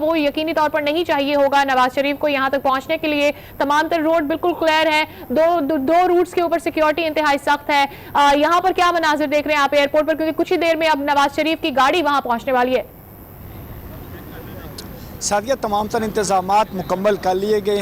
وہ یقینی طور پر نہیں چاہیے ہوگا نواز شریف کو یہاں تک پہنچنے کے لیے. تمام تر روڈ بالکل کلیئر ہے, دو روٹس کے اوپر سیکیورٹی انتہائی سخت ہے. یہاں پر کیا مناظر دیکھ رہے ہیں آپ ایئرپورٹ پر, کیونکہ کچھ ہی دیر میں اب نواز شریف کی گاڑی وہاں پہنچنے والی ہے؟ ساتھیہ تمام تر انتظامات مکمل کر لیے گئے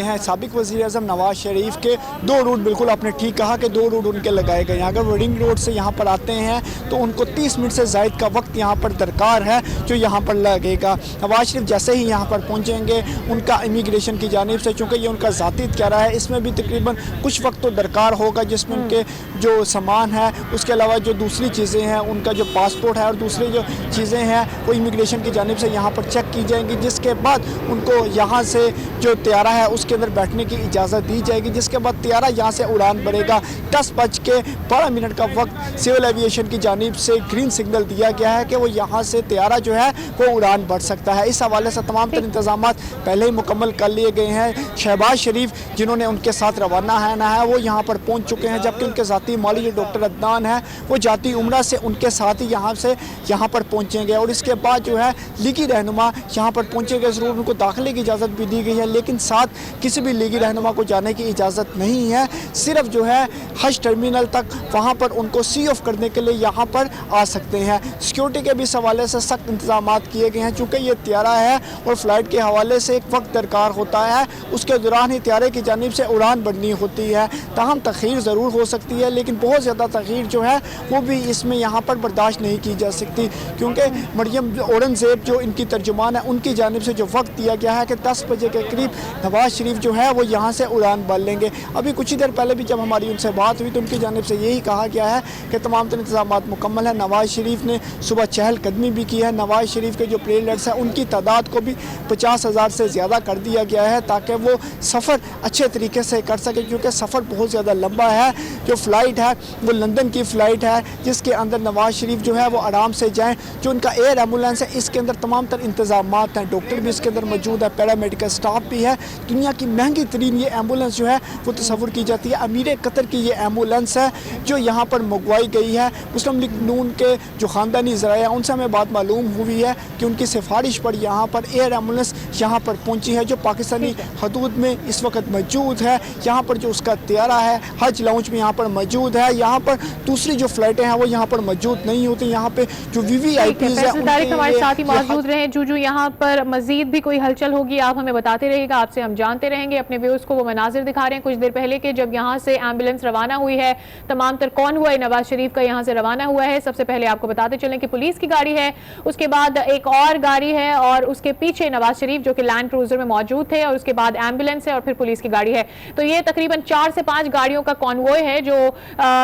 ہیں. سابق وزیر اعظم نواز شریف کے 2 روٹ, بالکل آپ نے ٹھیک کہا کہ 2 روٹ ان کے لگائے گئے ہیں. اگر وہ رنگ روڈ سے یہاں پر آتے ہیں تو ان کو 30 منٹ سے زائد کا وقت یہاں پر درکار ہے جو یہاں پر لگے گا. نواز شریف جیسے ہی یہاں پر پہنچیں گے, ان کا امیگریشن کی جانب سے, چونکہ یہ ان کا ذاتی طیارہ ہے, اس میں بھی تقریباً کچھ وقت تو درکار ہوگا جس میں ان کے جو سامان ہے, اس کے علاوہ جو دوسری چیزیں ہیں, ان کا جو پاسپورٹ ہے اور دوسری جو چیزیں ہیں وہ امیگریشن کی جانب سے یہاں پر چیک کی جائیں گی, جس کے بعد ان کو یہاں سے جو طیارہ ہے اس کے اندر بیٹھنے کی اجازت دی جائے گی, جس کے بعد طیارہ یہاں سے اڑان بھرے گا. 10:12 کا وقت سول ایویشن کی جانب سے گرین سگنل دیا گیا ہے کہ وہ یہاں سے طیارہ جو ہے وہ اڑان بھر سکتا ہے. اس حوالے سے تمام تر انتظامات پہلے ہی مکمل کر لیے گئے ہیں. شہباز شریف جنہوں نے ان کے ساتھ روانہ ہے وہ یہاں پر پہنچ چکے ہیں, جبکہ ان کے ذاتی مالی جو ڈاکٹر عدنان ہے وہ جاتی عمرہ سے ان کے ساتھ ہی یہاں پر پہنچیں گے. اور اس کے بعد جو ہے لیگی رہنما یہاں پر پہنچیں گے. ضرور ان کو داخلے کی اجازت بھی دی گئی ہے, لیکن ساتھ کسی بھی لیگی رہنما کو جانے کی اجازت نہیں ہے. صرف جو ہے حج ٹرمینل تک وہاں پر ان کو سی آف کرنے کے لیے یہاں پر آ سکتے ہیں. سیکیورٹی کے بھی حوالے سے سخت انتظامات کیے گئے ہیں, چونکہ یہ طیارہ ہے اور فلائٹ کے حوالے سے ایک وقت درکار ہوتا ہے, اس کے دوران ہی طیارے کی جانب سے اڑان بھرنی ہوتی ہے. تاہم تاخیر ضرور ہو سکتی ہے, لیکن بہت زیادہ تاخیر جو ہے وہ بھی اس میں یہاں پر برداشت نہیں کی جا سکتی, کیونکہ مریم اورنگزیب جو ان کی ترجمان ہے ان کی جانب سے جو وقت دیا گیا ہے کہ 10 بجے کے قریب نواز شریف جو ہے وہ یہاں سے اڑان بھر لیں گے. ابھی کچھ ہی دیر پہلے بھی جب ہماری ان سے بات ہوئی تو ان کی جانب سے یہی کہا گیا ہے کہ تمام تر انتظامات مکمل ہیں. نواز شریف نے صبح چہل قدمی بھی کی ہے. نواز شریف کے جو پیلٹس ہیں ان کی تعداد کو بھی 50,000 سے زیادہ کر دیا گیا ہے تاکہ وہ سفر اچھے طریقے سے کر سکے, کیونکہ سفر بہت زیادہ لمبا ہے. جو فلائٹ ہے وہ لندن کی فلائٹ ہے جس کے اندر نواز شریف جو ہے وہ آرام سے جائیں. جو ان کا ایئر ایمبولینس ہے اس کے اندر تمام تر انتظامات ہیں, ڈاکٹر بھی اس کے اندر موجود ہے, پیرامیڈیکل سٹاف بھی ہے. دنیا کی مہنگی ترین یہ ایمبولینس جو ہے وہ تصور کی جاتی ہے. امیر قطر کی یہ ایمبولینس ہے جو یہاں پر منگوائی گئی ہے. مسلم لیگ نون کے جو خاندانی ذرائع ان سے ہمیں بات معلوم ہوئی ہے کہ ان کی سفارش پر یہاں پر ایئر ایمبولینس یہاں پر پہنچی ہے جو پاکستانی حدود میں اس وقت موجود ہے. یہاں پر جو اس کا طیارہ ہے حج لاؤنج میں یہاں پر موجود ہے. یہاں پر دوسری جو فلائٹیں ہیں وہ یہاں پر موجود نہیں ہوتی. یہاں پہ جو وی وی آئی پیز ہیں ہمارے ساتھ ہی موجود رہے. جو یہاں پر مزید بھی کوئی ہلچل ہوگی آپ ہمیں بتاتے رہے گا, آپ سے ہم جانتے رہیں گے. اپنے ویوز کو وہ مناظر دکھا رہے ہیں کچھ دیر پہلے کے جب یہاں سے ایمبولینس روانہ ہوئی ہے. تمام تر کون ہوا ہے نواز شریف کا یہاں سے روانہ ہوا ہے. سب سے پہلے آپ کو بتاتے چلیں کہ پولیس کی گاڑی ہے, اس کے بعد ایک اور گاڑی ہے اور اس کے پیچھے نواز شریف جو کہ لینڈ کروزر میں موجود تھے, اور اس کے بعد ایمبولینس ہے اور پھر پولیس کی گاڑی ہے. تو یہ تقریباً 4 سے 5 گاڑیوں کا کانوائے ہے جو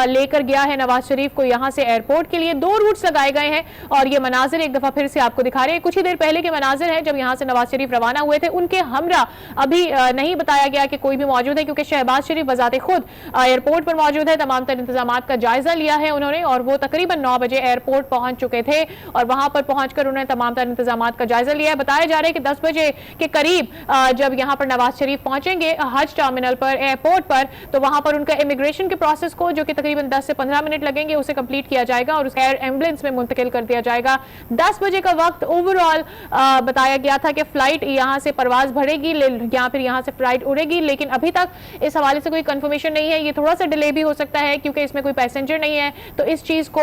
لے کر گیا ہے نواز شریف کو یہاں سے ایئرپورٹ کے لیے. 2 روٹس لگائے گئے ہیں اور یہ مناظر ایک دفعہ پھر سے آپ کو دکھا رہے ہیں. کچھ ہی دیر پہلے کے مناظر ہیں جب یہاں سے نواز شریف روانہ ہوئے تھے. ان کے ہمراہ ابھی نہیں بتایا گیا کہ کوئی بھی موجود ہے, کیونکہ شہباز شریف بذات خود ایئرپورٹ پر موجود ہے. تمام تر انتظامات کا جائزہ لیا ہے انہوں نے, اور وہ تقریباً 9 بجے ایئرپورٹ پہنچ چکے تھے اور وہاں پر پہنچ کر انہوں نے تمام تر انتظامات کا جائزہ لیا ہے. بتایا جا رہا ہے کہ 10 بجے کے قریب جب یہاں پر نواز شریف پہنچیں گے حج ٹرمینل پر, ایئرپورٹ پر, تو وہاں پر ان کا امیگریشن کے پروسیس کو جو کہ تقریباً 10 سے 15 منٹ لگیں گے اسے کمپلیٹ کیا جائے گا اور اس ایئر ایمبولینس میں منتقل کر دیا جائے گا. 10 بجے کا وقت اوورآل بتایا گیا تھا کہ فلائٹ یہاں سے پرواز بڑھے گی یا پھر یہاں سے فلائٹ اڑے گی, لیکن ابھی تک اس حوالے سے کوئی کنفرمیشن نہیں ہے. یہ تھوڑا سا ڈیلے بھی ہو سکتا ہے کیونکہ اس میں کوئی پیسنجر نہیں ہے, تو اس چیز کو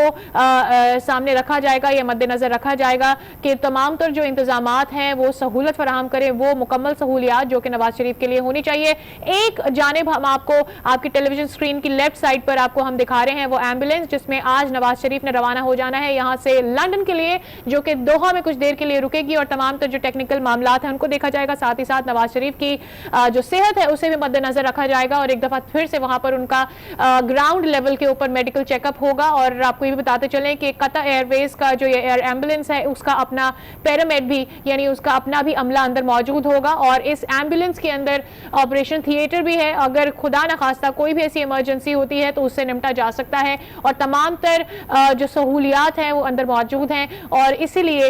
سامنے رکھا جائے گا یا مد نظر رکھا جائے گا کہ تمام تر جو انتظامات ہیں وہ سہولت فراہم کریں, وہ مکمل سہولیات جو کہ نواز شریف کے لیے ہونی چاہیے. ایک جانب ہم آپ کو آپ کی ٹیلی ویژن اسکرین کی لیفٹ سائڈ پر آپ کو ہم دکھا رہے ہیں وہ ایمبولینس جس میں آج نواز شریف نے روانہ ہو جانا ہے یہاں سے لندن کے لیے, جو کہ دوحہ میں کچھ دیر کے لیے رکے گی اور تمام تر جو ٹیکنیکل معاملات ہیں ان کو دیکھا جائے گا. ساتھ ہی ساتھ نواز شریف کی جو صحت ہے اسے بھی مد نظر رکھا جائے گا اور ایک دفعہ پھر سے وہاں پر ان کا گراؤنڈ لیول کے اوپر میڈیکل چیک اپ ہوگا. اور آپ کو یہ بھی بتاتے چلیں کہ قطر ایئر ویز کا جو یہ ایئر ایمبولینس ہے اس کا اپنا پیرامیڈ بھی یعنی اس کا اپنا بھی عملہ اندر موجود ہوگا, اور اس ایمبولینس کے اندر آپریشن تھیٹر بھی ہے. اگر خدا نخواستہ کوئی بھی ایسی ایمرجنسی ہوتی ہے تو उससे निपटा जा सकता है और तमाम तर जो सहूलियात हैं वो अंदर मौजूद हैं और इसीलिए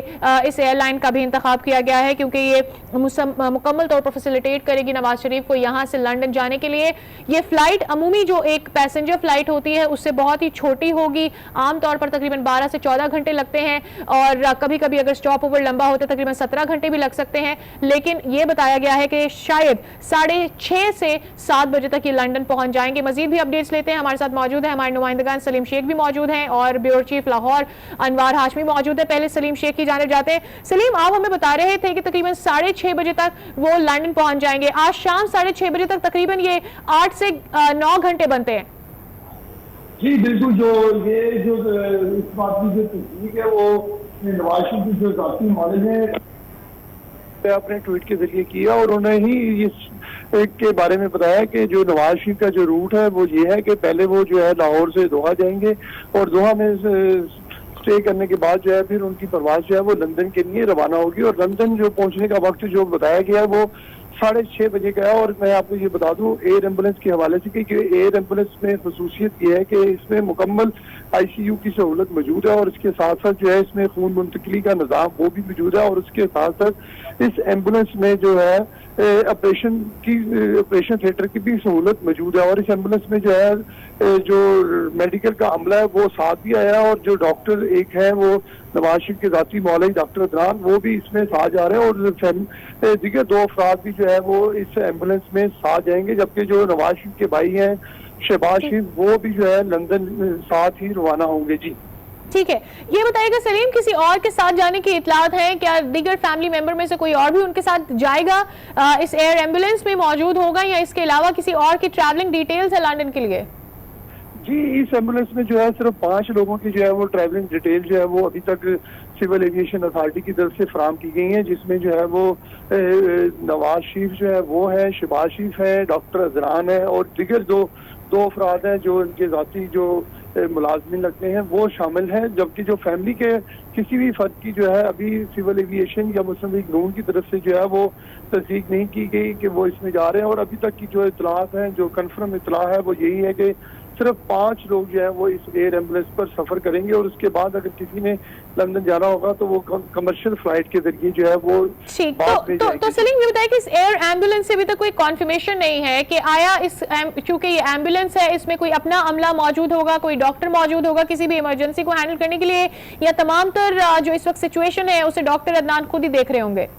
इस एयरलाइन का भी इंतखाब किया गया है क्योंकि ये मुकम्मल तौर पर फैसिलिटेट करेगी नवाज शरीफ को यहाँ से लंदन जाने के लिए। ये फ्लाइट अमूमी जो एक पैसेंजर फ्लाइट होती है उससे बहुत ही छोटी होगी, आमतौर पर तकरीबन 12 से 14 घंटे लगते हैं और कभी कभी अगर स्टॉप ओवर लंबा होता है तकरीबन 17 घंटे भी लग सकते हैं, लेकिन ये बताया गया है कि शायद 6:30 से 7 बजे तक ये लंदन पहुंच जाएंगे। मजीद भी अपडेट्स लेते हैं, हमारे साथ मौजूद है हमारे नुमाइंदगान सलीम शेख भी मौजूद हैं और ब्यूरो चीफ लाहौर अनवार हाशमी मौजूद है। पहले सलीम शेख की जानिब जाते हैं। सलीम, आप हमें बता रहे थे कि तकरीबन 6:30 बजे तक वो लंदन पहुंच जाएंगे। आज शाम 6:30 बजे तक तकरीबन ये 8 से 9 घंटे बनते हैं। जी बिल्कुल, जो इस बात की जो तस्दीक है वो नवाज शरीफ की जो ज़ाती नॉलेज है अपने ट्वीट के जरिए किया और उन्होंने ही इस के बारे में बताया कि जो नवाज शरीफ का जो रूट है वो ये है कि पहले वो जो है लाहौर से दोहा जाएंगे और दोहा में स्टे करने के बाद जो है फिर उनकी परवाज जो है वो लंदन के लिए रवाना होगी और लंदन जो पहुंचने का वक्त जो बताया गया है वो 6:30 बजे का है। और मैं आपको ये बता दूं एयर एम्बुलेंस के हवाले से कि एयर एम्बुलेंस में खसूसियत ये है कि इसमें मुकम्मल ICU की सहूलत मौजूद है और इसके साथ साथ जो है इसमें खून मुंतकली का निज़ाम वो भी मौजूद है और उसके साथ साथ इस एम्बुलेंस में जो है ऑपरेशन थिएटर की भी सहूलत मौजूद है और इस एम्बुलेंस में जो है जो मेडिकल का अमला है वो साथ भी आया और जो डॉक्टर एक है वो नवाज शरीफ के ज़ाती मौलवी डॉक्टर अदनान वो भी इसमें साथ जा रहे हैं और दीगर 2 अफराद भी जो है वो इस एम्बुलेंस में साथ जाएंगे, जबकि जो नवाज शरीफ के भाई हैं शहबाज शरीफ वो भी जो है लंदन साथ ही रवाना होंगे। जी ठीक है, ये बताइएगा सलीम, किसी और के साथ जाने की इतलात है क्या? दीगर फैमिली मेंबर में से कोई और भी उनके साथ जाएगा, इस एयर एम्बुलेंस में मौजूद होगा या इसके अलावा किसी और की ट्रैवलिंग डिटेल्स है लंदन के लिए? जी इस एम्बुलेंस में जो है सिर्फ 5 लोगों की जो है वो ट्रैवलिंग डिटेल जो है वो अभी तक सिविल एविएशन अथॉरिटी की तरफ से फराम की गई है, जिसमें जो है वो नवाज शरीफ जो है वो है, शहबाज शरीफ है, डॉक्टर अजरान है और दीगर दो अफराद हैं जो इनके ज़ाती जो मुलाजमिन लगते हैं वो शामिल हैं, जबकि जो फैमिली के किसी भी फर्द की जो है अभी सिविल एविएशन या मुस्लिम लीग नून की तरफ से जो है वो तस्दीक नहीं की गई कि वो इसमें जा रहे हैं और अभी तक की जो इतलात हैं जो कन्फर्म इतला है वो यही है कि सिर्फ 5 लोग जो है वो इस एयर एम्बुलेंस पर सफर करेंगे और उसके बाद अगर किसी ने लंदन जाना होगा तो वो कमर्शियल फ्लाइट के जरिए जो है वो ठीक। तो सलीम ये बताइए कि इस एयर एम्बुलेंस से अभी तक कोई कॉन्फर्मेशन नहीं है कि आया इस चूंकि ये एम्बुलेंस है इसमें कोई अपना अमला मौजूद होगा, कोई डॉक्टर मौजूद होगा किसी भी इमरजेंसी को हैंडल करने के लिए, या तमाम तर जो इस वक्त सिचुएशन है उसे डॉक्टर अदनान खुद ही देख रहे होंगे?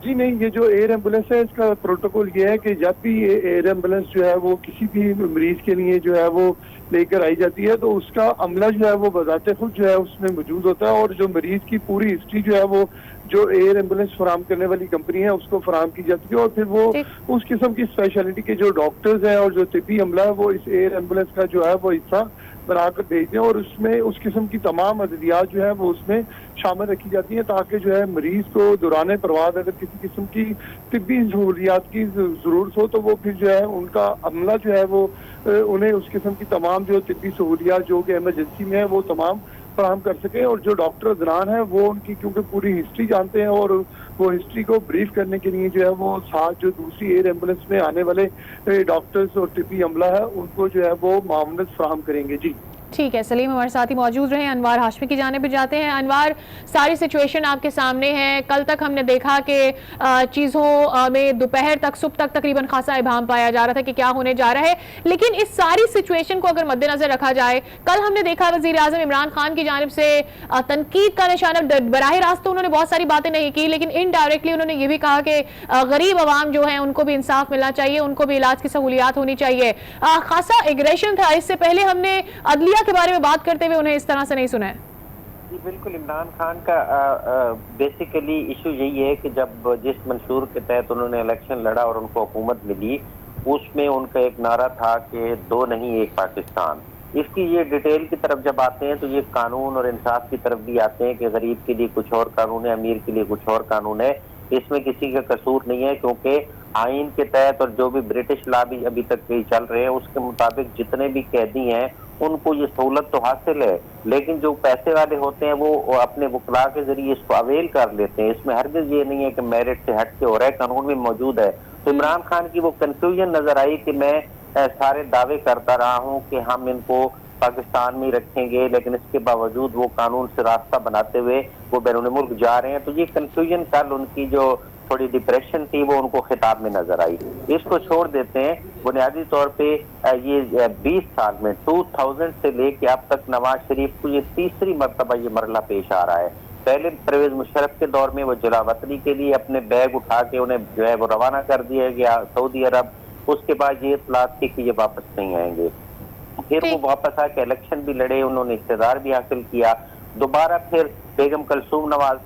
जी नहीं, ये जो एयर एम्बुलेंस है इसका प्रोटोकॉल ये है कि जब भी ये एयर एम्बुलेंस जो है वो किसी भी मरीज के लिए जो है वो लेकर आई जाती है तो उसका अमला जो है वो बजाते खुद जो है उसमें मौजूद होता है और जो मरीज की पूरी हिस्ट्री जो है वो जो एयर एम्बुलेंस फराम करने वाली कंपनी है उसको फराम की जाती है और फिर वो उस किस्म की स्पेशलिटी के जो डॉक्टर्स हैं और जो तिब्बी अमला है वो इस एयर एम्बुलेंस का जो है वो हिस्सा बनाकर भेजते हैं और उसमें उस किस्म की तमाम अदवियात जो है वो उसमें शामिल रखी जाती हैं ताकि जो है मरीज को दौरान परवाज अगर किसी किस्म की तिब्बी सहूलियात की ज़रूरत हो तो वो फिर जो है उनका अमला जो है वो उन्हें उस किस्म की तमाम जो तिब्बी सहूलियात जो कि एमरजेंसी में है वो तमाम फराहम कर सके। और जो डॉक्टर अदनान है वो उनकी क्योंकि पूरी हिस्ट्री जानते हैं और वो हिस्ट्री को ब्रीफ करने के लिए जो है वो साथ जो दूसरी एयर एम्बुलेंस में आने वाले डॉक्टर्स और तिब्बी अमला है उनको जो है वो मामूनत फराहम करेंगे। जी ठीक है सलीम, हमारे साथ ही मौजूद रहे। अनवार हाशमी की जाने पे जाते हैं। अनवार, सारी सिचुएशन आपके सामने है। कल तक हमने देखा कि चीज़ों में दोपहर तक सुबह तक तकरीबन खासा इबाम पाया जा रहा था कि क्या होने जा रहा है, लेकिन इस सारी सिचुएशन को अगर मद्देनजर रखा जाए, कल हमने देखा वजीर आजम इमरान खान की जानिब से तनकीद का निशाना, बराह रास्त तो उन्होंने बहुत सारी बातें नहीं की लेकिन इनडायरेक्टली उन्होंने ये भी कहा कि गरीब आवाम जो है उनको भी इंसाफ मिलना चाहिए, उनको भी इलाज की सहूलियात होनी चाहिए। खासा एग्रेशन था। इससे पहले हमने अदलिया के बारे में बात करते हुए उन्हें इस तरह से नहीं सुना है। जी बिल्कुल, इमरान खान का बेसिकली इशू यही है कि जब जिस मंशूर के तहत उन्होंने इलेक्शन लड़ा और उनको हुकूमत मिली उसमें उनका एक नारा था कि 2 नहीं 1 पाकिस्तान। इसकी ये डिटेल की तरफ जब आते हैं तो ये कानून और इंसाफ की तरफ भी आते हैं कि गरीब के लिए कुछ और कानून है, अमीर के लिए कुछ और कानून है। इसमें किसी का कसूर नहीं है क्योंकि आइन के तहत और जो भी ब्रिटिश लॉ भी अभी तक चल रहे हैं उसके मुताबिक जितने भी कैदी हैं उनको ये सहूलत तो हासिल है, लेकिन जो पैसे वाले होते हैं वो अपने वकला के जरिए इसको अवेल कर लेते हैं। इसमें हरगिज ये नहीं है कि मेरिट से हट के हो रहा है, कानून में मौजूद है। तो इमरान खान की वो कंफ्यूजन नजर आई कि मैं सारे दावे करता रहा हूं कि हम इनको पाकिस्तान में रखेंगे, लेकिन इसके बावजूद वो कानून से रास्ता बनाते हुए वो बैरून मुल्क जा रहे हैं। तो ये कंफ्यूजन कल उनकी जो थोड़ी डिप्रेशन थी वो उनको खिताब में नजर आई। इसको छोड़ देते हैं। बुनियादी तौर पे ये 20 साल में 2000 से लेके अब तक नवाज शरीफ को ये तीसरी मरतबा ये मरला पेश आ रहा है। पहले परवेज मुशर्रफ के दौर में वो जलावतनी के लिए अपने बैग उठा के उन्हें जो है वो रवाना कर दिया गया सऊदी अरब। उसके बाद ये इत्तलात थी कि ये वापस नहीं आएंगे। फिर वो वापस आके इलेक्शन भी लड़े, उन्होंने इक़्तिदार भी हासिल किया। दोबारा फिर बेगम कलसूम नवाज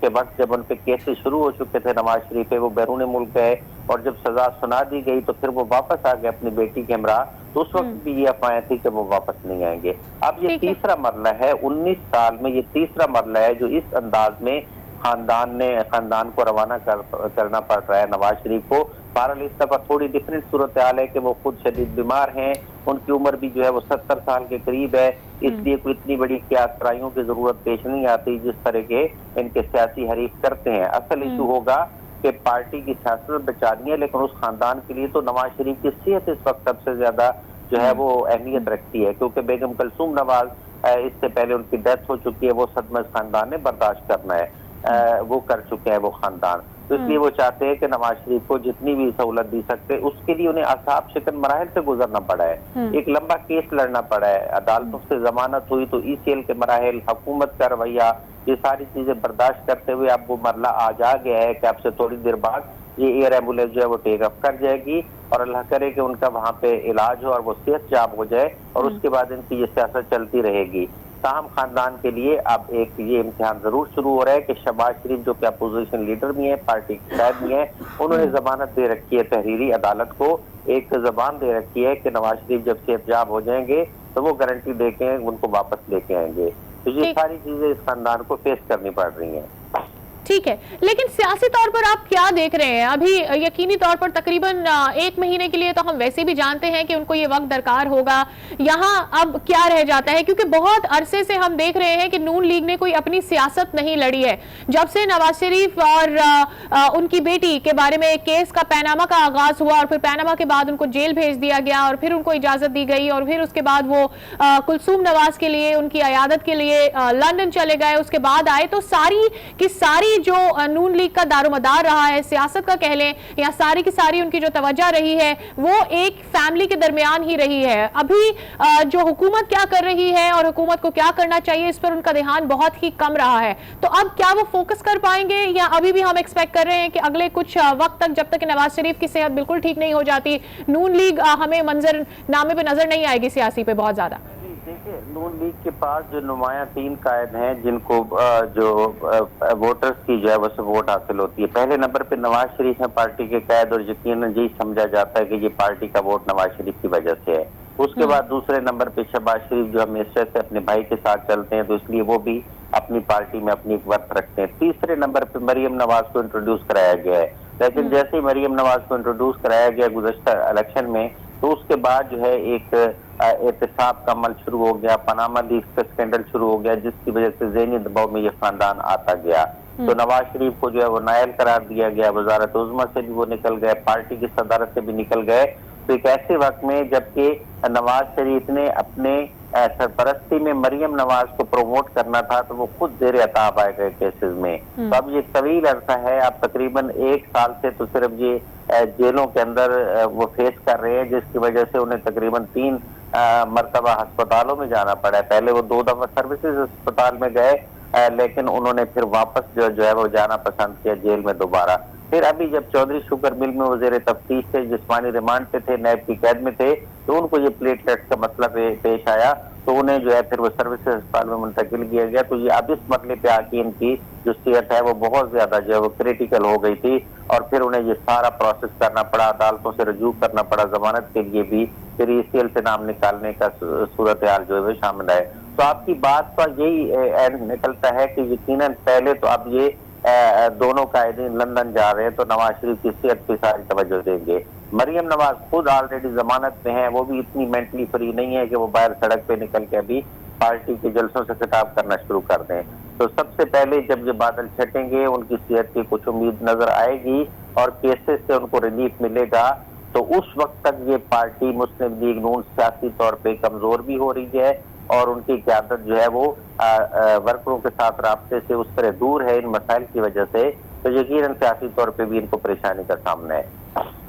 के वक्त जब उन पे केसेस शुरू हो चुके थे नवाज शरीफ पे, वो बैरून मुल्क गए और जब सजा सुना दी गई तो फिर वो वापस आ गए अपनी बेटी के हमरा। तो उस वक्त भी ये अफवाहें थी कि वो वापस नहीं आएंगे। अब ये तीसरा मरला है, 19 साल में ये तीसरा मरला है जो इस अंदाज में खानदान को रवाना करना पड़ रहा है नवाज शरीफ को। बहरहाल इस दफा थोड़ी डिफरेंट सूरत हाल है कि वो खुद शदीद बीमार हैं, उनकी उम्र भी जो है वो 70 साल के करीब है, इसलिए कोई इतनी बड़ी क्यासराइयों की जरूरत पेश नहीं आती जिस तरह के इनके सियासी हरीफ करते हैं। असल इशू होगा कि पार्टी की सियासत बचानी है, लेकिन उस खानदान के लिए तो नवाज शरीफ की सेहत इस वक्त सबसे ज्यादा जो है वो अहमियत रखती है, क्योंकि बेगम कलसूम नवाज इससे पहले उनकी डेथ हो चुकी है। वो सदमा खानदान ने बर्दाश्त करना है, वो कर चुके हैं वो खानदान। तो इसलिए वो चाहते हैं कि नवाज शरीफ को जितनी भी सहूलत दी सकते, उसके लिए उन्हें असाब शिकन मराहल से गुजरना पड़ा है। एक लंबा केस लड़ना पड़ा है, अदालतों से जमानत हुई तो ECL के मराहल, हुकूमत का रवैया, ये सारी चीजें बर्दाश्त करते हुए अब वो मरला आज आ गया है कि अब से थोड़ी देर बाद ये एयर एम्बुलेंस जो है वो टेक ऑफ कर जाएगी और अल्लाह करे कि उनका वहाँ पे इलाज हो और वो सेहत याब हो जाए और उसके बाद इनकी ये सियासत चलती रहेगी। ताहम खानदान के लिए अब एक ये इम्तिहान जरूर शुरू हो रहा है कि शहबाज शरीफ जो कि अपोजिशन लीडर भी हैं, पार्टी के कैद भी हैं, उन्होंने जमानत दे रखी है तहरीरी अदालत को, एक जबान दे रखी है कि नवाज शरीफ जब सेहतयाब हो जाएंगे तो वो गारंटी दे के उनको वापस लेके आएंगे। तो ये सारी चीजें इस खानदान को फेस करनी पड़ रही हैं। ठीक है, लेकिन सियासी तौर पर आप क्या देख रहे हैं? अभी यकीनी तौर पर तकरीबन 1 महीने के लिए तो हम वैसे भी जानते हैं कि उनको ये वक्त दरकार होगा। यहाँ अब क्या रह जाता है, क्योंकि बहुत अरसे से हम देख रहे हैं कि नून लीग ने कोई अपनी सियासत नहीं लड़ी है। जब से नवाज शरीफ और उनकी बेटी के बारे में एक केस का पैनामा का आगाज हुआ और फिर पैनामा के बाद उनको जेल भेज दिया गया और फिर उनको इजाजत दी गई और फिर उसके बाद वो कुलसूम नवाज के लिए, उनकी अयादत के लिए लंदन चले गए, उसके बाद आए, तो सारी की सारी जो नून लीग का दारोमदार रहा है, सियासत का कह लें, या सारी की सारी उनकी जो तवज्जो रही है वो एक फैमिली के दरमियान ही रही है। अभी जो हुकूमत क्या कर रही है और हुकूमत को क्या करना चाहिए, इस पर उनका ध्यान बहुत ही कम रहा है। तो अब क्या वो फोकस कर पाएंगे या अभी भी हम एक्सपेक्ट कर रहे हैं कि अगले कुछ वक्त तक, जब तक नवाज शरीफ की सेहत बिल्कुल ठीक नहीं हो जाती, नून लीग हमें मंजरनामे पे नजर नहीं आएगी सियासी पे बहुत ज्यादा? देखिए, नून लीग के पास जो नुमाया 3 कायद हैं जिनको जो वोटर्स की जो है वो सपोर्ट हासिल होती है। पहले नंबर पे नवाज शरीफ है पार्टी के कायद और यकीनन यही समझा जाता है कि ये पार्टी का वोट नवाज शरीफ की वजह से है। उसके बाद दूसरे नंबर पे शहबाज शरीफ जो हमेशा से अपने भाई के साथ चलते हैं, तो इसलिए वो भी अपनी पार्टी में अपनी वर्थ रखते हैं। तीसरे नंबर पे मरियम नवाज को इंट्रोड्यूस कराया गया है, लेकिन जैसे ही मरियम नवाज को इंट्रोड्यूस कराया गया गुज़श्ता इलेक्शन में, तो उसके बाद जो है एक एहतसाब का अमल शुरू हो गया, पनामा लीक्स का स्कैंडल शुरू हो गया, जिसकी वजह से ज़हनी दबाव में ये खानदान आता गया। तो नवाज शरीफ को जो है वो नायल करार दिया गया, वजारत उज़्मा से भी वो निकल गए, पार्टी की सदारत से भी निकल गए। तो एक ऐसे वक्त में जबकि नवाज शरीफ ने अपने सरपरस्ती में मरियम नवाज को प्रमोट करना था, तो वो खुद ज़ेर अताब आए गए केसेस में। तो अब ये तवील अरसा है, अब तकरीबन 1 साल से तो सिर्फ ये जेलों के अंदर वो फेस कर रहे हैं, जिसकी वजह से उन्हें तकरीबन 3 मरतबा अस्पतालों में जाना पड़ा है। पहले वो 2 दफा सर्विसेज अस्पताल में गए, लेकिन उन्होंने फिर वापस जो है वो जाना पसंद किया जेल में दोबारा। फिर अभी जब चौधरी शुगर मिल में वज़ीर तफ्तीश थे, जिस्मानी रिमांड पे थे, नैब की कैद में थे, तो उनको ये प्लेटलेट्स का मसला पेश आया, तो उन्हें जो है फिर वो सर्विसेज अस्पताल में मुंतकिल किया गया। तो ये अब इस मसले पे आके इनकी जो सेहत है वो बहुत ज्यादा जो है वो क्रिटिकल हो गई थी और फिर उन्हें ये सारा प्रोसेस करना पड़ा, अदालतों से रजू करना पड़ा जमानत के लिए भी, फिर ECL से नाम निकालने का सूरत हाल जो है वो शामिल है। तो आपकी बात का यही निकलता है कि यकीनन पहले तो अब ये दोनों कायदीन लंदन जा रहे हैं, तो नवाज शरीफ की सेहत पे सारी तवज्जो देंगे। मरियम नवाज खुद ऑलरेडी जमानत पे हैं, वो भी इतनी मेंटली फ्री नहीं है कि वो बाहर सड़क पे निकल के अभी पार्टी के जलसों से खिताब करना शुरू कर दें। तो सबसे पहले जब ये बादल छटेंगे, उनकी सेहत की कुछ उम्मीद नजर आएगी और केसेस से उनको रिलीफ मिलेगा, تو اس وقت تک یہ پارٹی مسلم لیگ نون سیاسی طور پہ کمزور بھی ہو رہی ہے اور ان کی قیادت جو ہے وہ ورکروں کے ساتھ رابطے سے اس طرح دور ہے ان مسائل کی وجہ سے، تو یقیناً سیاسی طور پہ بھی ان کو پریشانی کا سامنا ہے۔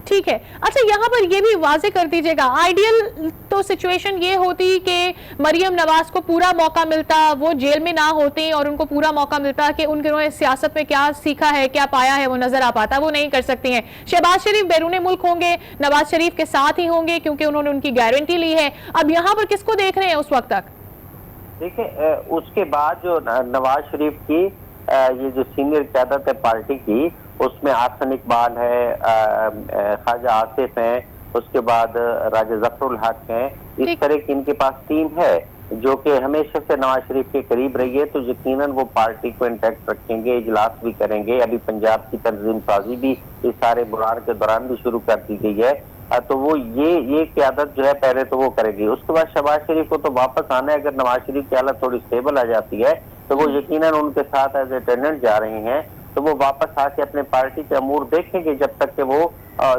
ٹھیک ہے، اچھا یہاں پر یہ بھی واضح کر دیجئے گا، آئیڈیل تو سچویشن یہ ہوتی کہ مریم نواز کو پورا موقع ملتا، وہ جیل میں نہ ہوتی اور ان کو پورا موقع ملتا کہ ان کے سیاست میں کیا سیکھا ہے، کیا پایا ہے وہ نظر آ پاتا، وہ نہیں کر سکتی ہیں۔ شہباز شریف بیرون ملک ہوں گے، نواز شریف کے ساتھ ہی ہوں گے کیونکہ انہوں نے ان کی گارنٹی لی ہے، اب یہاں پر کس کو دیکھ رہے ہیں اس وقت تک؟ دیکھیں اس کے بعد جو نواز شریف کی یہ جو سینئر قیادت ہے پارٹی کی، اس میں آسن اقبال ہے، خواجہ آصف ہیں، اس کے بعد راجہ ظفر الحق ہیں، اس طرح کی ان کے پاس ٹیم ہے جو کہ ہمیشہ سے نواز شریف کے قریب رہی ہے، تو یقیناً وہ پارٹی کو انٹیکٹ رکھیں گے، اجلاس بھی کریں گے۔ ابھی پنجاب کی تنظیم سازی بھی اس سارے بحران کے دوران بھی شروع کر دی گئی ہے، تو وہ یہ قیادت جو ہے پہلے تو وہ کرے گی۔ اس کے بعد شہباز شریف کو تو واپس آنا ہے، اگر نواز شریف کی حالت تھوڑی سٹیبل آ جاتی ہے تو وہ یقیناً ان کے ساتھ ایز اٹینڈنٹ جا رہے ہیں، تو وہ واپس آ کے اپنے پارٹی کے امور دیکھیں گے جب تک کہ وہ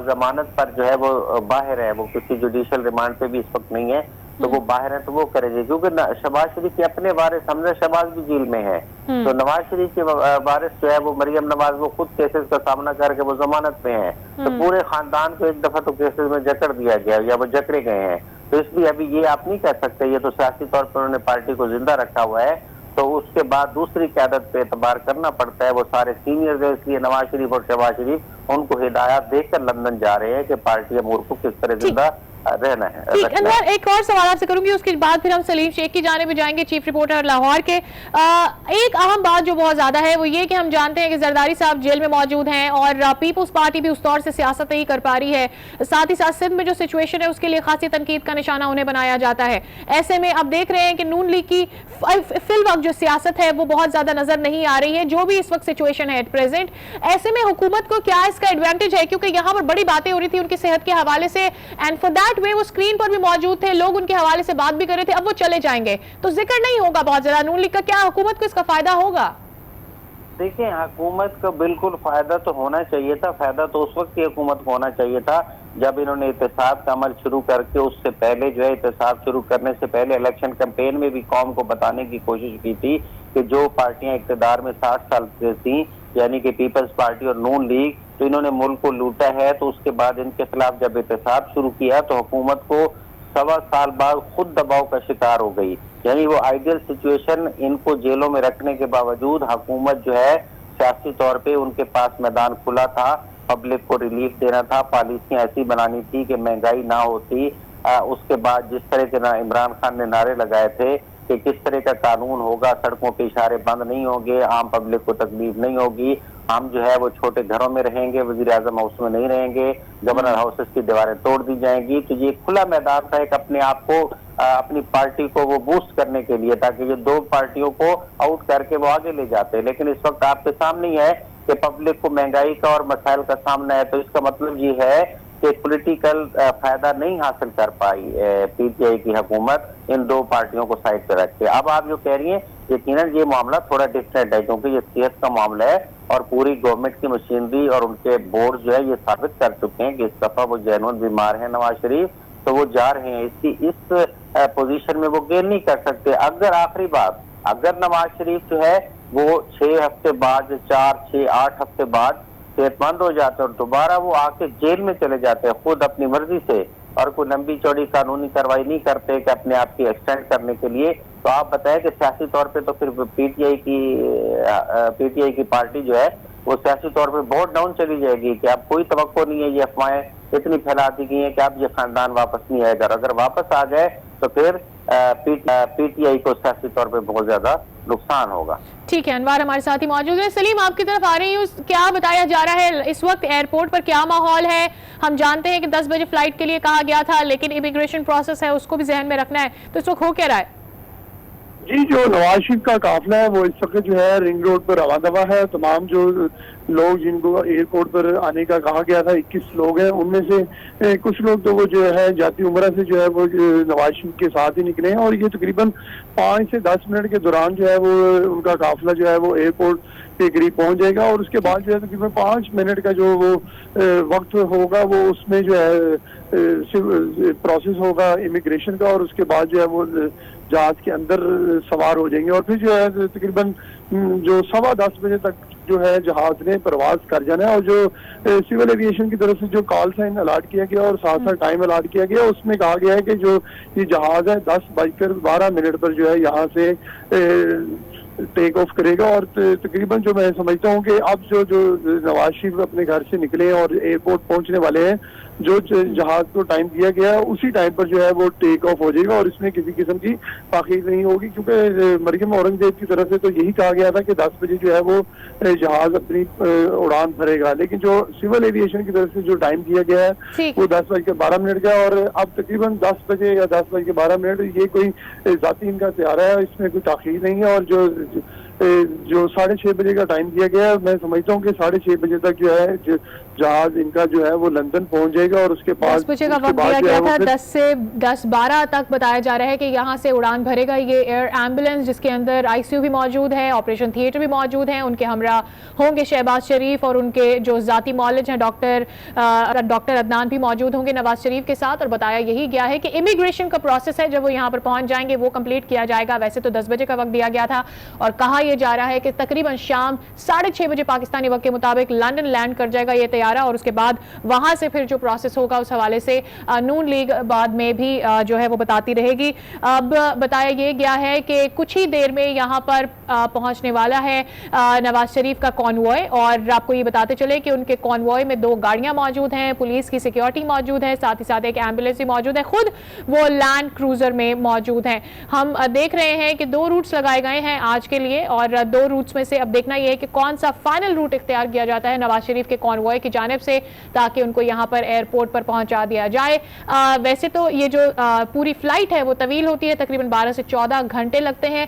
ضمانت پر جو ہے وہ باہر ہے، وہ کسی جوڈیشل ریمانڈ پہ بھی اس وقت نہیں ہے، تو وہ باہر ہے تو وہ کرے گی، کیونکہ شہباز شریف کے اپنے وارث حمزہ شہباز بھی جیل میں ہے، تو نواز شریف کے وارث جو ہے وہ مریم نواز، وہ خود کیسز کا سامنا کر کے وہ ضمانت میں ہیں، تو پورے خاندان کو ایک دفعہ تو کیسز میں جکڑ دیا گیا یا وہ جکڑے گئے ہیں، تو اس لیے ابھی یہ آپ نہیں کہہ سکتے، یہ تو سیاسی طور پر انہوں نے پارٹی کو زندہ رکھا ہوا ہے، تو اس کے بعد دوسری قیادت پہ اعتبار کرنا پڑتا ہے، وہ سارے سینئرز ہیں، اس لیے نواز شریف اور شہباز شریف ان کو ہدایات دے کر لندن جا رہے ہیں کہ پارٹی امور کو کس طرح زندہ رہنا ہے۔ ٹھیک، انور ایک اور سوال آپ سے کروں گی، اس کے بعد پھر ہم سلیم شیخ کی جانب جائیں گے، چیف رپورٹر لاہور کے۔ ایک اہم بات جو بہت زیادہ ہے وہ یہ کہ ہم جانتے ہیں کہ زرداری صاحب جیل میں موجود ہیں اور پیپلز پارٹی بھی اس طور سے سیاست نہیں کر پا رہی ہے، ساتھ ہی ساتھ سندھ میں جو سچویشن ہے اس کے لیے خاصی تنقید کا نشانہ انہیں بنایا جاتا ہے۔ ایسے میں اب دیکھ رہے ہیں کہ نون لیگ کی فی الوقت جو سیاست ہے وہ بہت زیادہ نظر نہیں آ رہی ہے، جو بھی اس وقت سچویشن ہے ایٹ پریزنٹ، ایسے میں حکومت کو کیا اس کا ایڈوانٹیج ہے؟ کیونکہ یہاں پر بڑی باتیں ہو رہی تھی ان کی صحت کے حوالے سے، اینڈ فار دیٹ وے وہ اسکرین پر بھی موجود تھے، لوگ ان کے حوالے سے بات بھی کر رہے تھے، اب وہ چلے جائیں گے تو ذکر نہیں ہوگا بہت زیادہ نون لیگ کا، کیا حکومت کو اس کا فائدہ ہوگا؟ دیکھیں حکومت کا بالکل فائدہ تو ہونا چاہیے تھا، فائدہ تو اس وقت کی حکومت کو ہونا چاہیے تھا جب انہوں نے احتساب کا عمل شروع کر کے اس سے پہلے جو ہے احتساب شروع کرنے سے پہلے الیکشن کمپین میں بھی قوم کو بتانے کی کوشش کی تھی کہ جو پارٹیاں اقتدار میں 60 سال سے تھیں، یعنی کہ پیپلز پارٹی اور نون لیگ، تو انہوں نے ملک کو لوٹا ہے، تو اس کے بعد ان کے خلاف جب احتساب شروع کیا تو حکومت کو 1.25 سال بعد خود دباؤ کا شکار ہو گئی، یعنی وہ آئیڈیل سچویشن ان کو جیلوں میں رکھنے کے باوجود حکومت جو ہے سیاسی طور پہ ان کے پاس میدان کھلا تھا، پبلک کو ریلیف دینا تھا، پالیسیاں ایسی بنانی تھی کہ مہنگائی نہ ہوتی، اس کے بعد جس طرح کے عمران خان نے نعرے لگائے تھے کہ کس طرح کا قانون ہوگا، سڑکوں پہ اشارے بند نہیں ہوں گے، عام پبلک کو تکلیف نہیں ہوگی، ہم جو ہے وہ چھوٹے گھروں میں رہیں گے، وزیر اعظم ہاؤس میں نہیں رہیں گے، گورنر ہاؤسز کی دیواریں توڑ دی جائیں گی، تو یہ کھلا میدان تھا ایک اپنے آپ کو اپنی پارٹی کو وہ بوسٹ کرنے کے لیے تاکہ یہ دو پارٹیوں کو آؤٹ کر کے وہ آگے لے جاتے، لیکن اس وقت آپ کے سامنے ہی ہے کہ پبلک کو مہنگائی کا اور مسائل کا سامنا ہے، تو اس کا مطلب یہ ہے کہ پولیٹیکل فائدہ نہیں حاصل کر پائی پی ٹی آئی کی حکومت ان دو پارٹیوں کو سائڈ پہ رکھ کے۔ اب آپ جو کہہ رہی ہیں یقیناً یہ معاملہ تھوڑا ڈفرینٹ ہے کیونکہ یہ صحت کا معاملہ ہے اور پوری گورنمنٹ کی مشینری اور ان کے بورڈ جو ہے یہ ثابت کر چکے ہیں کہ اس دفعہ وہ جینون بیمار ہیں نواز شریف، تو وہ جا رہے ہیں، اس پوزیشن میں وہ گین نہیں کر سکتے۔ اگر آخری بات، اگر نواز شریف جو ہے وہ 6 ہفتے بعد 4 6 8 ہفتے بعد صحت مند ہو جاتے اور دوبارہ وہ آ کے جیل میں چلے جاتے ہیں خود اپنی مرضی سے اور کوئی لمبی چوڑی قانونی کارروائی نہیں کرتے کہ اپنے آپ کی ایکسٹینڈ کرنے کے لیے، تو آپ بتائیں کہ سیاسی طور پہ تو پھر پی ٹی آئی کی پارٹی جو ہے وہ سیاسی طور پہ بہت ڈاؤن چلی جائے گی کہ اب کوئی توقع نہیں ہے، یہ افواہیں اتنی پھیلا دی گئی ہیں کہ اب یہ خاندان واپس نہیں آئے گا، اگر واپس آ گئے تو پھر پی ٹی آئی کو سیاسی طور پہ بہت زیادہ نقصان ہوگا۔ ٹھیک ہے، انوار ہمارے ساتھ ہی موجود ہے۔ سلیم آپ کی طرف آ رہی ہوں، کیا بتایا جا رہا ہے اس وقت ایئرپورٹ پر کیا ماحول ہے؟ ہم جانتے ہیں کہ 10 بجے فلائٹ کے لیے کہا گیا تھا لیکن امیگریشن پروسیس ہے اس کو بھی ذہن میں رکھنا ہے، تو اس وقت ہو کیا رہا ہے؟ जी, जो नवाज शरीफ का काफिला है वो इस वक्त जो है रिंग रोड पर रवा दवा है। तमाम जो लोग जिनको एयरपोर्ट पर आने का कहा गया था 21 लोग हैं, उनमें से कुछ लोग तो वो जो है जाती उम्रा से जो है वो नवाज शरीफ के साथ ही निकले हैं और ये तकरीबन 5 से 10 मिनट के दौरान जो है वो उनका काफिला जो है वो एयरपोर्ट के करीब पहुंच जाएगा और उसके बाद जो है तकरीबन 5 मिनट का जो वो वक्त होगा वो उसमें जो है प्रोसेस होगा इमिग्रेशन का और उसके बाद जो है वो जहाज के अंदर सवार हो जाएंगे और फिर जो है तकरीबन जो 10:15 बजे तक जो है जहाज ने परवाज कर जाना है। और जो सिविल एविएशन की तरफ से जो कॉल साइन अलाट किया गया और साथ साथ टाइम अलाट किया गया, उसमें कहा गया है कि जो ये जहाज है 10:12 पर जो है यहाँ से टेक ऑफ करेगा। और तकरीबन जो मैं समझता हूँ कि अब जो नवाज शरीफ अपने घर से निकले हैं और एयरपोर्ट पहुंचने वाले हैं, जो जहाज को टाइम दिया गया है उसी टाइम पर जो है वो टेक ऑफ हो जाएगा और इसमें किसी किस्म की ताखीर नहीं होगी, क्योंकि मरियम औरंगजेब की तरफ से तो यही कहा गया था कि 10 बजे जो है वो जहाज अपनी उड़ान भरेगा, लेकिन जो सिविल एविएशन की तरफ से जो टाइम दिया गया है वो 10:12 का और अब तकरीबन 10 बजे या 10:12 ये कोई जाती इनका तैयारा है, इसमें कोई ताखीर नहीं है। और जो 6:30 बजे का टाइम दिया गया है, मैं समझता हूँ कि 6:30 बजे तक जो है जहाज इनका जो है वो लंदन पहुंच जाएगा और उसके बाद 10 बजे का वक्त दिया गया था, 10 से 10:12 तक बताया जा रहा है कि यहाँ से उड़ान भरेगा ये एयर एम्बुलेंस, जिसके अंदर आईसीयू भी मौजूद है, ऑपरेशन थिएटर भी मौजूद है। उनके हमरा होंगे शहबाज शरीफ और उनके जो जाती मौलज हैं डॉक्टर अदनान भी मौजूद होंगे नवाज शरीफ के साथ। और बताया यही गया है कि इमिग्रेशन का प्रोसेस है, जब वो यहाँ पर पहुंच जाएंगे वो कंप्लीट किया जाएगा। वैसे तो 10 बजे का वक्त दिया गया था और कहा यह जा रहा है कि तकरीबन शाम 6:30 बजे पाकिस्तानी वक्त के मुताबिक लंदन लैंड कर जाएगा ये तैयारा और उसके बाद वहां से फिर जो प्रोसेस होगा उस हवाले से नून लीग बाद में भी जो है वो बताती रहेगी। अब बताया ये गया है कि कुछ ही देर में यहाँ पर पहुंचने वाला है नवाज शरीफ का कॉन्वॉय और आपको ये बताते चले कि उनके कॉन्वॉय में 2 गाड़ियां मौजूद हैं, पुलिस की सिक्योरिटी मौजूद है, साथ ही साथ एक एम्बुलेंस भी मौजूद है, खुद वो लैंड क्रूजर में मौजूद हैं। हम देख रहे हैं कि 2 रूट्स लगाए गए हैं आज के लिए और 2 रूट्स में से अब देखना यह है कि कौन सा फाइनल रूट इख्तियार किया जाता है नवाज शरीफ के कॉन्वॉय की जानिब से, ताकि उनको यहाँ पर एयरपोर्ट पर पहुंचा दिया जाए। वैसे तो ये जो पूरी फ्लाइट है वो तवील होती है, तकरीबन 12 से 14 घंटे लगते हैं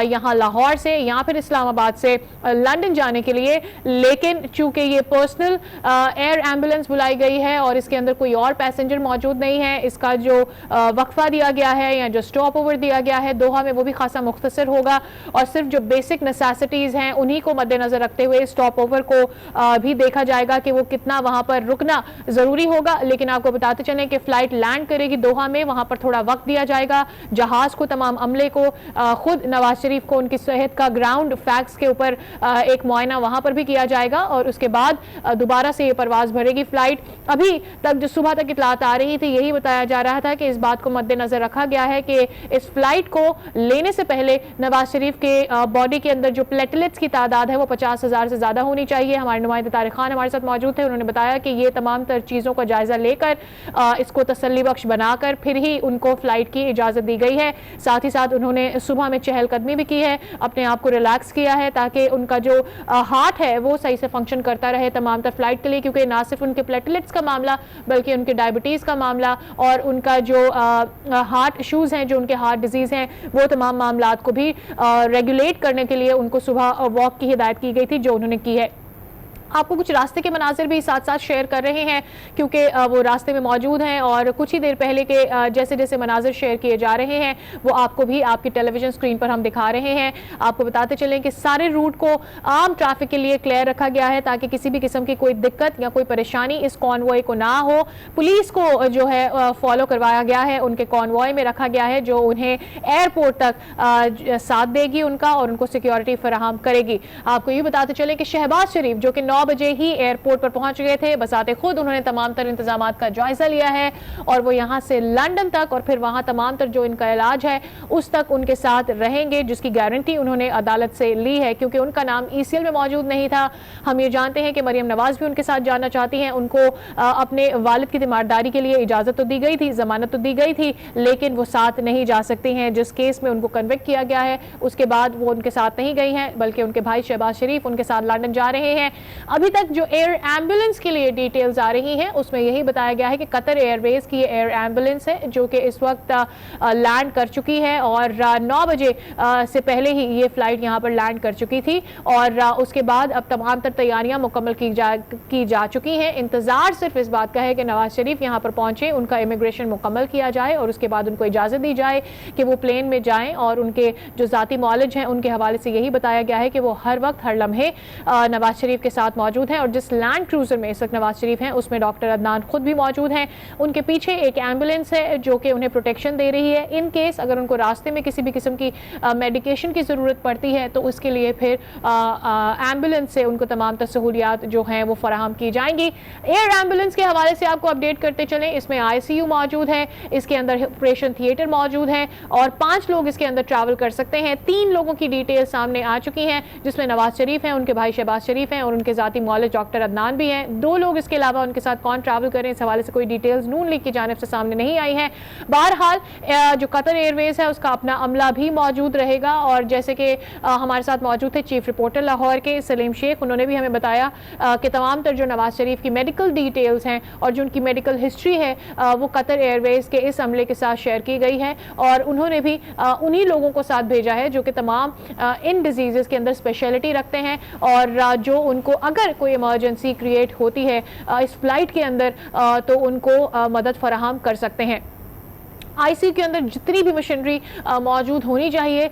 यहाँ लाहौर से या फिर इस्लामाबाद से लंदन जाने के लिए, लेकिन चूंकि ये पर्सनल एयर एम्बुलेंस बुलाई गई है और इसके अंदर कोई और पैसेंजर मौजूद नहीं है, इसका जो वक्फा दिया गया है या जो स्टॉप ओवर दिया गया है दोहा में वो भी खासा मुख्तसर होगा और सिर्फ जो बेसिक नेसेसिटीज हैं उन्हीं को मद्देनजर रखते हुए स्टॉप ओवर को भी देखा जाएगा कि वो कितना वहां पर रुकना जरूरी होगा। लेकिन आपको बताते चलें कि फ्लाइट लैंड करेगी दोहा में, वहां पर थोड़ा वक्त दिया जाएगा जहाज को, तमाम अमले को, खुद नवाज शरीफ को उनकी सेहत का ग्राउंड फैक्ट्स के ऊपर एक मुआयना वहां पर भी किया जाएगा और उसके बाद दोबारा से ये परवाज भरेगी फ्लाइट। अभी तक जो सुबह तक इतलात आ रही थी यही बताया जा रहा था कि इस बात को मद्देनजर रखा गया है कि इस फ्लाइट को लेने से पहले नवाज शरीफ के बॉडी के अंदर जो प्लेटलेट्स की तादाद है वो 50,000 से ज्यादा होनी चाहिए। हमारे नुमाइंदे तारिक खान हमारे साथ मौजूद थे, उन्होंने बताया कि ये तमाम तर चीज़ों का जायजा लेकर इसको तसल्ली बख्श बनाकर फिर ही उनको फ्लाइट की इजाज़त दी गई है। साथ ही साथ उन्होंने सुबह में चहलकदमी भी की है, अपने आप को रिलैक्स किया है ताकि उनका जो हार्ट है वो सही से फंक्शन करता रहे तमाम तर फ्लाइट के लिए, क्योंकि ना सिर्फ उनके प्लेटलेट्स का मामला बल्कि उनके डायबिटीज़ का मामला और उनका जो हार्ट इशूज़ हैं, जो उनके हार्ट डिजीज़ हैं, वो तमाम मामलात को भी रेगुलेट करने के लिए उनको सुबह वॉक की हिदायत की गई थी जो उन्होंने की है। आपको कुछ रास्ते के मनाजिर भी साथ साथ शेयर कर रहे हैं क्योंकि वो रास्ते में मौजूद हैं और कुछ ही देर पहले के जैसे जैसे मनाजिर शेयर किए जा रहे हैं वो आपको भी आपकी टेलीविजन स्क्रीन पर हम दिखा रहे हैं। आपको बताते चलें कि सारे रूट को आम ट्रैफिक के लिए क्लियर रखा गया है ताकि किसी भी किस्म की कोई दिक्कत या कोई परेशानी इस कॉन्वॉय को ना हो। पुलिस को जो है फॉलो करवाया गया है, उनके कॉन्वॉय में रखा गया है जो उन्हें एयरपोर्ट तक साथ देगी उनका और उनको सिक्योरिटी फराहम करेगी। आपको ये बताते चलें कि शहबाज शरीफ जो कि 9 बजे ही एयरपोर्ट पर पहुंच गए थे, बसाते खुद उन्होंने तमाम तर इंतजामात का जायजा लिया है और वो यहां से लंदन तक और फिर वहां तमाम तर जो इनका इलाज है उस तक उनके साथ रहेंगे, जिसकी गारंटी उन्होंने अदालत से ली है क्योंकि उनका नाम ECL में मौजूद नहीं था। हम ये जानते हैं कि मरियम नवाज भी उनके साथ जाना चाहती हैं, उनको अपने वालिद की तीमारदारी के लिए इजाजत तो दी गई थी, जमानत तो दी गई थी, लेकिन वो साथ नहीं जा सकती हैं। जिस केस में उनको कन्विक्ट किया गया है उसके बाद वो उनके साथ नहीं गई हैं बल्कि उनके भाई शहबाज शरीफ उनके साथ लंदन जा रहे हैं। अभी तक जो एयर एम्बुलेंस के लिए डिटेल्स आ रही हैं उसमें यही बताया गया है कि कतर एयरवेज की एयर एम्बुलेंस है जो कि इस वक्त लैंड कर चुकी है और 9 बजे से पहले ही ये फ्लाइट यहाँ पर लैंड कर चुकी थी और उसके बाद अब तमाम तर तैयारियां मुकम्मल की जा चुकी हैं। इंतजार सिर्फ इस बात का है कि नवाज शरीफ यहाँ पर पहुंचे, उनका इमिग्रेशन मुकम्मल किया जाए और उसके बाद उनको इजाज़त दी जाए कि वो प्लेन में जाएं और उनके जो ज़ाती मौलिज हैं उनके हवाले से यही बताया गया है कि वो हर वक्त हर लम्हे नवाज शरीफ के साथ मौजूद हैं और जिस लैंड क्रूज़र में इस वक्त नवाज शरीफ हैं उसमें डॉक्टर अदनान खुद भी मौजूद हैं। उनके पीछे एक एम्बुलेंस है जो कि उन्हें प्रोटेक्शन दे रही है इन केस अगर उनको रास्ते में किसी भी किस्म की मेडिकेशन की ज़रूरत पड़ती है तो उसके लिए फिर एम्बुलेंस से उनको तमाम सहूलियात जो हैं वो फराहम की जाएंगी। एयर एम्बुलेंस के हवाले से आपको अपडेट करते चलें, इसमें ICU मौजूद है, इसके अंदर ऑपरेशन थिएटर मौजूद है और 5 लोग इसके अंदर ट्रैवल कर सकते हैं। 3 लोगों की डिटेल सामने आ चुकी हैं जिसमें नवाज शरीफ हैं, उनके भाई शहबाज शरीफ हैं और उनके ज़ाती मौलिज डॉक्टर अदनान भी हैं। 2 लोग इसके अलावा उनके साथ कौन ट्रैवल करें इस हवाले से कोई डिटेल्स नून लीग की जानिब से सामने नहीं आई हैं। बहरहाल जो कतर एयरवेज है उसका अपना अमला भी मौजूद रहेगा और जैसे कि हमारे साथ मौजूद थे चीफ रिपोर्टर लाहौर के सलीम शेख, उन्होंने भी हमें बताया कि तमाम तर जो नवाज शरीफ की मेडिकल डिटेल्स हैं और जो उनकी मेडिकल हिस्ट्री है वो कतर एयरवेज के इस अमले के साथ शेयर की गई है और उन्होंने भी उन्हीं लोगों को साथ भेजा है जो कि तमाम इन डिजीज़ के अंदर स्पेशलिटी रखते हैं और जो उनको अगर कोई इमरजेंसी क्रिएट होती है इस फ्लाइट के अंदर तो उनको मदद फराहम कर सकते हैं। ICU के अंदर जितनी भी मशीनरी मौजूद होनी चाहिए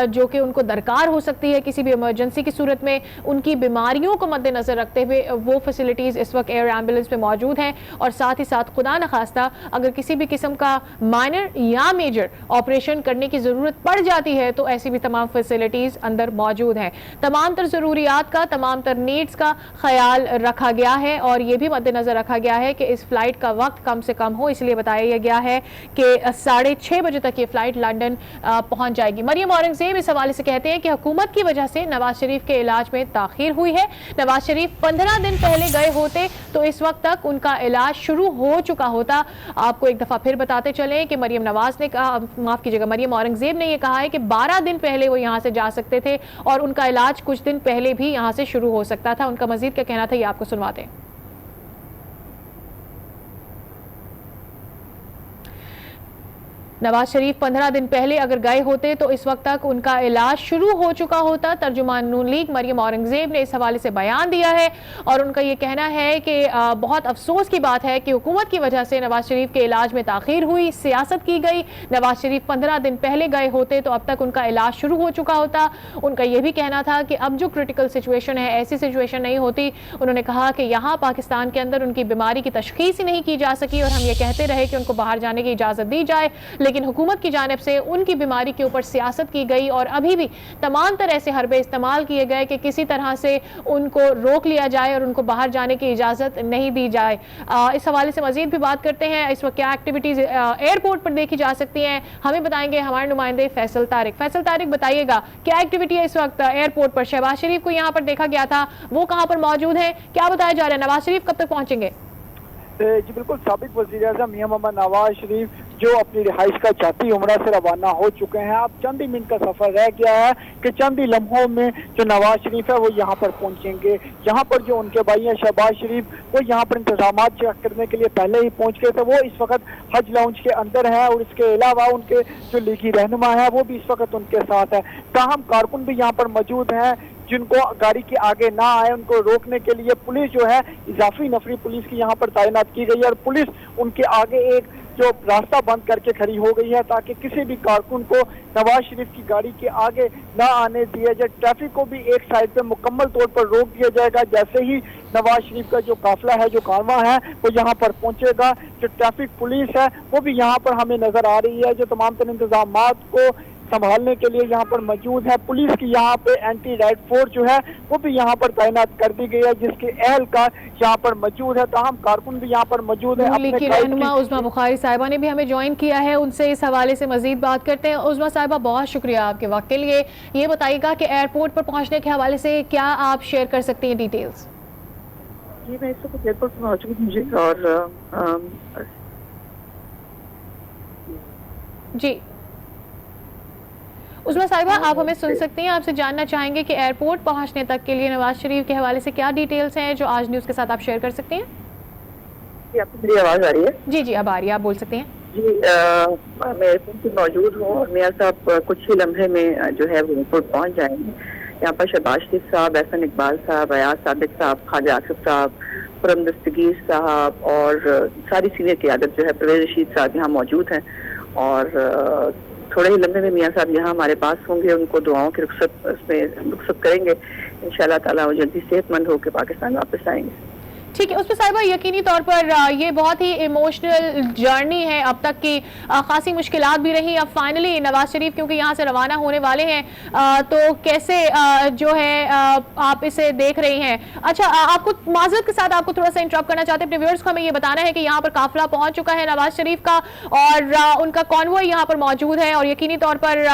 जो कि उनको दरकार हो सकती है किसी भी इमरजेंसी की सूरत में, उनकी बीमारियों को मद्देनज़र रखते हुए वो फैसिलिटीज़ इस वक्त एयर एम्बुलेंस में मौजूद हैं और साथ ही साथ खुदा न खास्ता अगर किसी भी किस्म का माइनर या मेजर ऑपरेशन करने की ज़रूरत पड़ जाती है तो ऐसी भी तमाम फैसिलिटीज़ अंदर मौजूद हैं। तमाम तर ज़रूरियात का, तमाम तर नीड्स का ख्याल रखा गया है और ये भी मद्देनज़र रखा गया है कि इस फ्लाइट का वक्त कम से कम हो, इसलिए बताया गया है कि 6:30 बजे तक ये फ्लाइट लंदन पहुंच जाएगी। मरियम औरंगजेब इस हवाले से कहते हैं कि हुकूमत की वजह से नवाज शरीफ के इलाज में ताखीर हुई है। नवाज शरीफ 15 दिन पहले गए होते तो इस वक्त तक उनका इलाज शुरू हो चुका होता। आपको एक दफ़ा फिर बताते चलें कि मरियम नवाज ने कहा, माफ़ कीजिएगा, मरियम औरंगजेब ने यह कहा है कि 12 दिन पहले वो यहाँ से जा सकते थे और उनका इलाज कुछ दिन पहले भी यहाँ से शुरू हो सकता था। उनका मजीद क्या कहना था ये आपको सुनवाते हैं। नवाज शरीफ 15 दिन पहले अगर गए होते तो इस वक्त तक उनका इलाज शुरू हो चुका होता। तर्जुमान नून लीग मरियम औरंगजेब ने इस हवाले से बयान दिया है और उनका ये कहना है कि बहुत अफसोस की बात है कि हुकूमत की वजह से नवाज शरीफ के इलाज में ताखीर हुई, सियासत की गई। नवाज शरीफ 15 दिन पहले गए होते तो अब तक उनका इलाज शुरू हो चुका होता। उनका ये भी कहना था कि अब जो क्रिटिकल सिचुएशन है ऐसी सिचुएशन नहीं होती। उन्होंने कहा कि यहाँ पाकिस्तान के अंदर उनकी बीमारी की तशखीस ही नहीं की जा सकी और हम ये कहते रहे कि उनको बाहर जाने की इजाज़त दी जाए, लेकिन हुकूमत की जानिब से उनकी बीमारी के ऊपर सियासत की गई और अभी भी तमाम तरह से हरबे इस्तेमाल किए गए कि किसी तरह से उनको रोक लिया जाए और उनको बाहर जाने की इजाज़त नहीं दी जाए। इस हवाले से मजीद भी बात करते हैं। इस वक्त क्या एक्टिविटीज़ एयरपोर्ट पर देखी जा सकती हैं हमें बताएंगे हमारे नुमाइंदे फैसल तारिक। फैसल तारिक, बताइएगा क्या एक्टिविटी है इस वक्त एयरपोर्ट पर? शहबाज शरीफ को यहाँ पर देखा गया था, वो कहाँ पर मौजूद है, क्या बताया जा रहा है? नवाज शरीफ कब तक पहुँचेंगे? जी बिल्कुल, साबिक वज़ीर-ए-आज़म मियां मोहम्मद नवाज शरीफ जो अपनी रिहाइश का जाती उम्रा से रवाना हो चुके हैं। अब चंद ही मिनट का सफर रह गया है कि चंद ही लम्हों में जो नवाज शरीफ है वो यहाँ पर पहुंचेंगे। यहाँ पर जो उनके भाई हैं शहबाज शरीफ वो यहाँ पर इंतजाम चेक करने के लिए पहले ही पहुंच गए थे। वो इस वक्त हज लाउंज के अंदर है और इसके अलावा उनके जो लीगी रहनुमा है वो भी इस वक्त उनके साथ है। ताहम कारकुन भी यहाँ पर मौजूद हैं जिनको गाड़ी के आगे ना आए उनको रोकने के लिए पुलिस जो है इजाफी नफरी पुलिस की यहाँ पर तैनात की गई है और पुलिस उनके आगे एक जो रास्ता बंद करके खड़ी हो गई है ताकि किसी भी कारकुन को नवाज शरीफ की गाड़ी के आगे ना आने दिया जाए। ट्रैफिक को भी एक साइड पे मुकम्मल तौर पर रोक दिया जाएगा। जैसे ही नवाज शरीफ का जो काफिला है, जो कारवां है, वो यहाँ पर पहुंचेगा, जो ट्रैफिक पुलिस है वो भी यहाँ पर हमें नजर आ रही है जो तमाम तर इंतजामात को संभालने के लिए यहाँ पर मौजूद है। पुलिस की यहाँ पे एंटी राइट फोर्स जो है वो भी यहाँ पर तैनात कर दी गई है जिसके एहलकार यहाँ पर मौजूद है। ताहम कारकुन भी यहाँ पर मौजूद है। लीग की रहनुमा उज़मा बुखारी साहिबा ने भी हमें ज्वाइन किया है, उनसे इस हवाले से मजीद बात करते हैं। उज़मा साहिबा, बहुत शुक्रिया आपके वक्त के लिए। ये बताइएगा कि एयरपोर्ट पर पहुँचने के हवाले से क्या आप शेयर कर सकती हैं डिटेल्स? जी, मैं इस वक्त एयरपोर्ट पर मौजूद मुझे और जी उसमा साहिबा, आप हमें सुन सकती हैं? आपसे जानना चाहेंगे कि एयरपोर्ट पहुंचने तक के लिए नवाज शरीफ के हवाले से क्या डिटेल्स हैं जो आज न्यूज़ के साथ आप शेयर कर सकती हैं? जी, आपको मेरी आवाज़ आ रही है? जी जी, अब आ रही है, आप बोल सकती हैं। जी, मैं एयरपोर्ट पर मौजूद हूँ और मियाँ साहब कुछ ही लम्हे में जो है वो एयरपोर्ट पहुँच जाएंगे। यहाँ पर शहबाज शरीफ साहब, एहसन इकबाल साहब, अयाज सादिक साहब, ख्वाजा आसिफ साहब, खुरम दस्तगीर साहब और सारी सीनियर क़यादत जो है, परवेज़ रशीद साहब यहाँ मौजूद हैं और थोड़े ही लम्हे में मियाँ साहब यहाँ हमारे पास होंगे। उनको दुआओं की रुखसत करेंगे। इंशाअल्लाह ताला वो जल्दी सेहतमंद होकर पाकिस्तान वापस आएंगे। ठीक है, उसमें साहिबा यकीनी तौर पर ये बहुत ही इमोशनल जर्नी है अब तक की, खासी मुश्किलात भी रही। अब फाइनली नवाज शरीफ क्योंकि यहाँ से रवाना होने वाले हैं, तो कैसे जो है आप इसे देख रही हैं? अच्छा, आपको माजरत के साथ आपको थोड़ा सा इंटरप्ट करना चाहते हैं। अपने व्यूअर्स को हमें ये बताना है कि यहाँ पर काफिला पहुंच चुका है नवाज शरीफ का और उनका कॉन्वॉय यहाँ पर मौजूद है और यकीनी तौर पर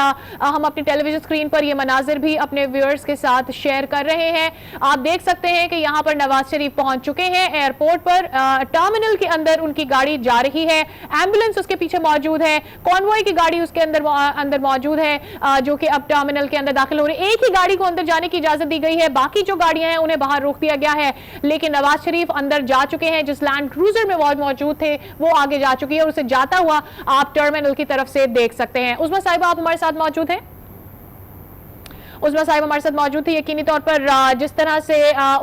हम अपनी टेलीविजन स्क्रीन पर ये मनाजिर भी अपने व्यूअर्स के साथ शेयर कर रहे हैं। आप देख सकते हैं कि यहाँ पर नवाज शरीफ पहुंच चुके हैं एयरपोर्ट पर। टर्मिनल के अंदर उनकी गाड़ी जा रही है, एम्बुलेंस उसके पीछे मौजूद है, कॉन्वॉय की गाड़ी उसके अंदर मौजूद है जो कि अब टर्मिनल के अंदर दाखिल हो रही है। एक ही गाड़ी को अंदर जाने की इजाजत दी गई है, बाकी जो गाड़ियां हैं उन्हें बाहर रोक दिया गया है। लेकिन नवाज शरीफ अंदर जा चुके हैं। जिस लैंड क्रूजर में मौजूद थे वो आगे जा चुकी है और उसे जाता हुआ आप टर्मिनल की तरफ से देख सकते हैं। उस्मा साहिबा, आप हमारे साथ मौजूद हैं? उस्मा साहिब हमारे साथ मौजूद थी। यकीनी तौर पर जिस तरह से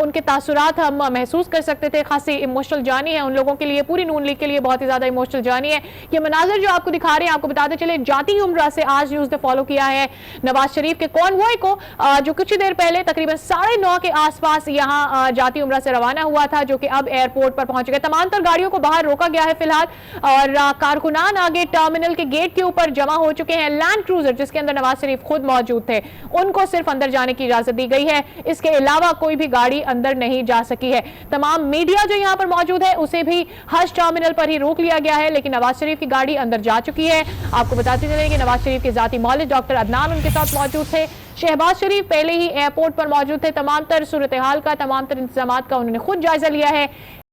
उनके तासुरात हम महसूस कर सकते थे, खासी इमोशनल जर्नी है उन लोगों के लिए, पूरी नून लीग के लिए बहुत ही ज़्यादा इमोशनल जर्नी है। ये मनाजर जो आपको दिखा रहे हैं, आपको बताते चले जाती उम्रा से आज न्यूज़ ने फॉलो किया है नवाज शरीफ के कॉन्वॉय को, जो कुछ ही देर पहले तकरीबन 9:30 के आसपास यहाँ जाती उम्रा से रवाना हुआ था, जो कि अब एयरपोर्ट पर पहुंच गया। तमाम तर गाड़ियों को बाहर रोका गया है फिलहाल और कारकुनान आगे टर्मिनल के गेट के ऊपर जमा हो चुके हैं। लैंड क्रूजर जिसके अंदर नवाज शरीफ खुद मौजूद थे, उनको सिर्फ अंदर जाने की इजाजत दी गई है, इसके अलावा कोई भी गाड़ी अंदर नहीं जा सकी है। तमाम मीडिया जो यहां पर मौजूद है उसे भी हज टर्मिनल पर ही रोक लिया गया है, लेकिन नवाज शरीफ की गाड़ी अंदर जा चुकी है। आपको बताते चलें कि नवाज शरीफ के जाती मौलिद डॉक्टर अदनान उनके साथ मौजूद थे। शहबाज शरीफ पहले ही एयरपोर्ट पर मौजूद थे। तमाम तर सूरत हाल का, तमाम तर इंतजामात का उन्होंने खुद जायजा लिया है।